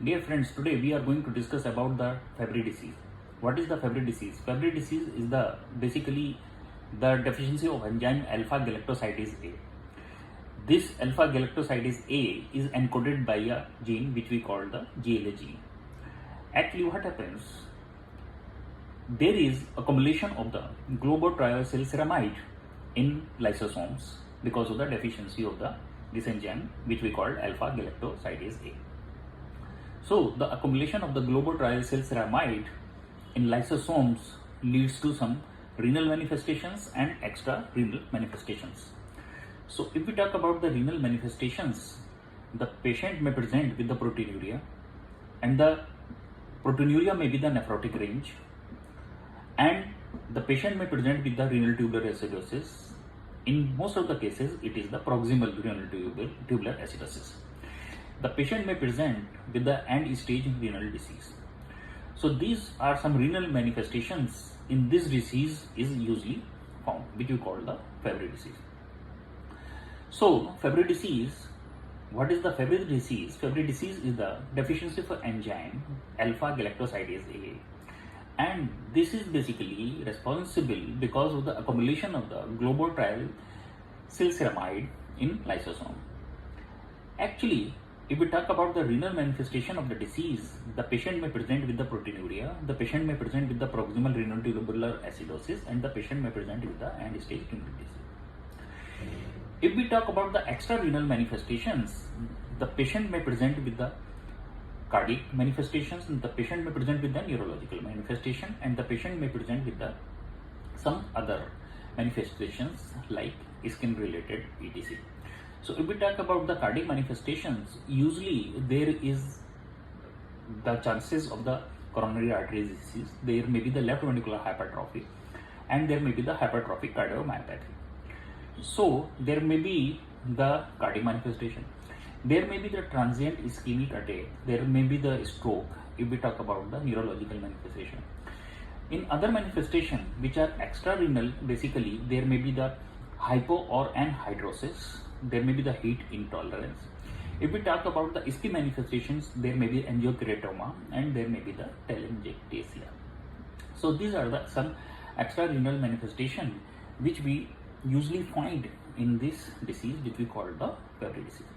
Dear friends, today we are going to discuss about the Fabry disease. What is the Fabry disease? Fabry disease is basically the deficiency of enzyme alpha galactosidase A. This alpha galactosidase A is encoded by a gene which we call the GLA gene. Actually, what happens? There is accumulation of the globotriaosylceramide in lysosomes because of the deficiency of this enzyme which we call alpha galactosidase A. So the accumulation of the globotriaosylceramide in lysosomes leads to some renal manifestations and extra renal manifestations. So if we talk about the renal manifestations, the patient may present with the proteinuria, and the proteinuria may be the nephrotic range, and the patient may present with the renal tubular acidosis. In most of the cases, it is the proximal renal tubular acidosis. The patient may present with the end-stage renal disease. So these are some renal manifestations in this disease is usually found, which we call the Fabry disease. So Fabry disease, what is the Fabry disease? Fabry disease is the deficiency of enzyme alpha galactosidase A, and this is basically responsible because of the accumulation of the globotriaosylceramide in lysosome. Actually, if we talk about the renal manifestation of the disease, the patient may present with the proteinuria, the patient may present with the proximal renal tubular acidosis, and the patient may present with the end-stage renal disease. If we talk about the extra renal manifestations, the patient may present with the cardiac manifestations, and the patient may present with the neurological manifestation, and the patient may present with some other manifestations like skin-related etc. So if we talk about the cardiac manifestations, usually there is the chances of the coronary artery disease. There may be the left ventricular hypertrophy, and there may be the hypertrophic cardiomyopathy. So there may be the cardiac manifestation. There may be the transient ischemic attack. There may be the stroke if we talk about the neurological manifestation. In other manifestation which are extra renal, basically there may be the hypo or anhidrosis. There may be the heat intolerance. If we talk about the ischemic manifestations, there may be angiokeratoma and there may be the telangiectasia. So these are some extra renal manifestation which we usually find in this disease which we call the Fabry disease.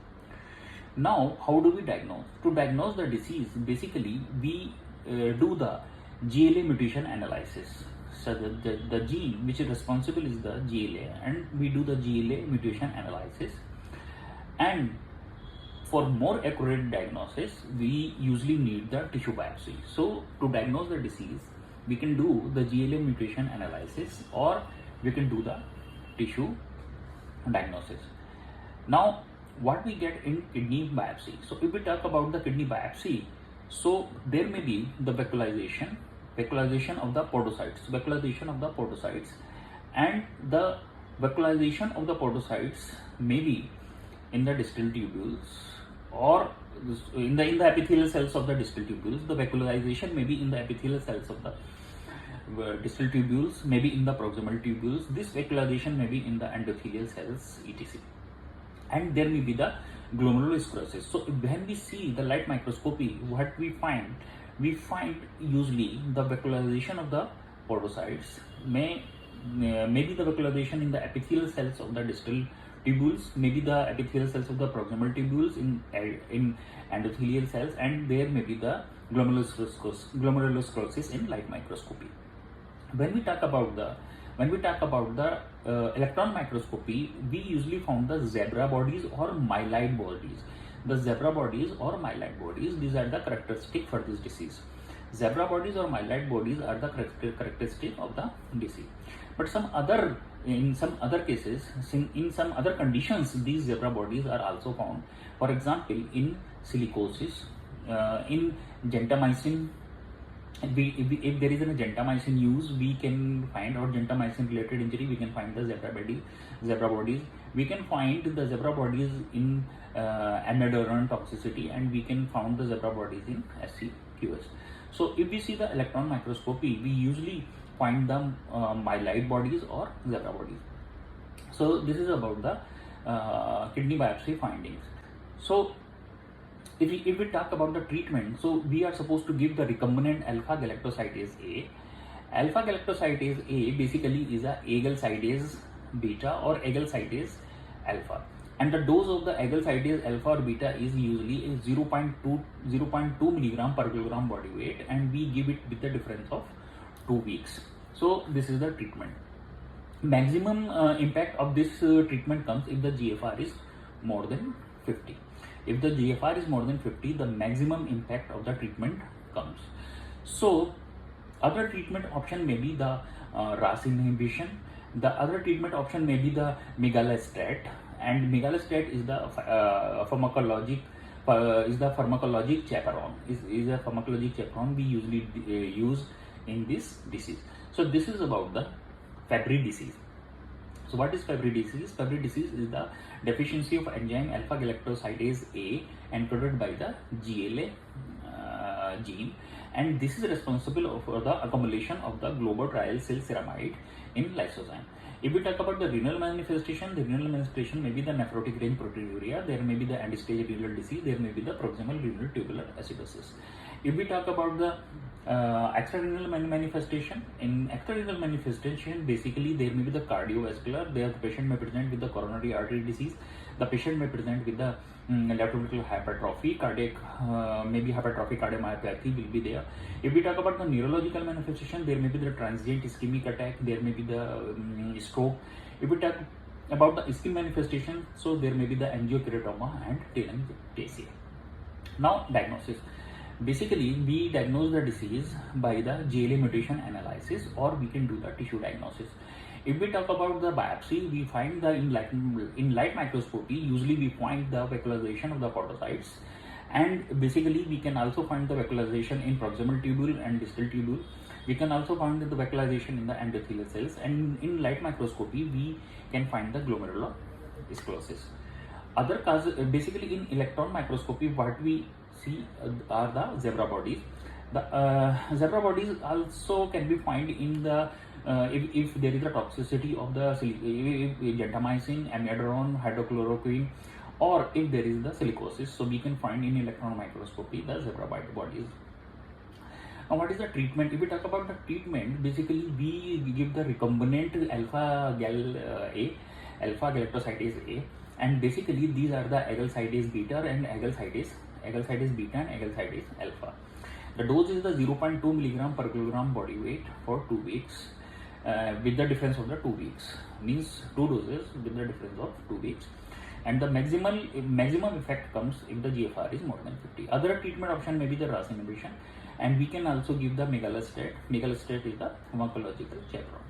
Now, how do we diagnose? To diagnose the disease, basically we do the GLA mutation analysis. So the gene which is responsible is the GLA, and we do the GLA mutation analysis. And for more accurate diagnosis, we usually need the tissue biopsy. So to diagnose the disease, we can do the GLA mutation analysis, or we can do the tissue diagnosis. Now, what we get in kidney biopsy? So if we talk about the kidney biopsy, so there may be the vacuolization of the podocytes, and the vacuolization of the podocytes may be in the distal tubules or in the epithelial cells of the distal tubules. The vacuolization may be in the epithelial cells of the distal tubules, maybe in the proximal tubules. This vacuolization may be in the endothelial cells etc. And there may be the glomerulosclerosis. So when we see the light microscopy, what we find usually the vacuolization of the podocytes may be the vacuolization in the epithelial cells of the distal tubules, maybe the epithelial cells of the proximal tubules in endothelial cells, and there may be the glomerulosclerosis in light microscopy. When we talk about the electron microscopy, we usually found the zebra bodies or myeloid bodies. The zebra bodies or myeloid bodies, these are the characteristic for this disease. Zebra bodies or myeloid bodies are the characteristic of the disease. But in some other cases, in some other conditions, these zebra bodies are also found. For example, in silicosis, in gentamicin. If there is a gentamicin use, we can find, or gentamicin related injury, we can find the zebra bodies. We can find the zebra bodies in amiodarone toxicity, and we can find the zebra bodies in SCQS. So if we see the electron microscopy, we usually find the myeloid bodies or zebra bodies. So this is about the kidney biopsy findings. So if we talk about the treatment, so we are supposed to give the recombinant alpha galactosidase A. Alpha galactosidase A basically is a agalsidase beta or agalsidase alpha, and the dose of the agalsidase alpha or beta is usually a 0.2 milligram per kilogram body weight, and we give it with the difference of 2 weeks. So this is the treatment. Maximum impact of this treatment comes if the GFR is more than 50. If the GFR is more than 50, the maximum impact of the treatment comes. So other treatment option may be the RAS inhibition. The other treatment option may be the migalastat, and migalastat is the pharmacologic chaperone. Is a pharmacologic chaperone we usually use in this disease. So this is about the Fabry disease. So what is Fabry disease? Fabry disease is the deficiency of enzyme alpha galactosidase A encoded by the GLA gene, and this is responsible for the accumulation of the globotriol cell ceramide in lysozyme. If we talk about the renal manifestation, the renal manifestation may be the nephrotic range proteinuria, there may be the end-stage renal disease, there may be the proximal renal tubular acidosis. If we talk about the extrarenal manifestation, in extrarenal manifestation, basically there may be the cardiovascular, there the patient may present with the coronary artery disease, the patient may present with the left ventricular hypertrophy, cardiac, maybe hypertrophic cardiomyopathy will be there. If we talk about the neurological manifestation, there may be the transient ischemic attack, there may be the stroke. If we talk about the ischemic manifestation, so there may be the angiokeratoma and telangiectasia. Now diagnosis. Basically, we diagnose the disease by the GLA mutation analysis, or we can do the tissue diagnosis. If we talk about the biopsy, we find the in light microscopy, usually we find the vacuolization of the podocytes, and basically we can also find the vacuolization in proximal tubule and distal tubule. We can also find the vacuolization in the endothelial cells, and in light microscopy we can find the glomerulosclerosis. Other causes, basically in electron microscopy, what we see are the zebra bodies. The zebra bodies also can be found in the if there is a toxicity of the gentamicin, amiodarone, hydrochloroquine, or if there is the silicosis. So we can find in electron microscopy the zebra bodies. Now what is the treatment? If we talk about the treatment, basically we give the recombinant alpha galactosidase A, and basically these are the agalsidase beta and agalsidase beta and agalsidase alpha. The dose is the 0.2 milligram per kilogram body weight for 2 weeks, with the difference of the 2 weeks, means 2 doses with the difference of 2 weeks, and the maximum effect comes if the GFR is more than 50. Other treatment option may be the RAS inhibition, and we can also give the migalastat. Migalastat is the pharmacological chaperone.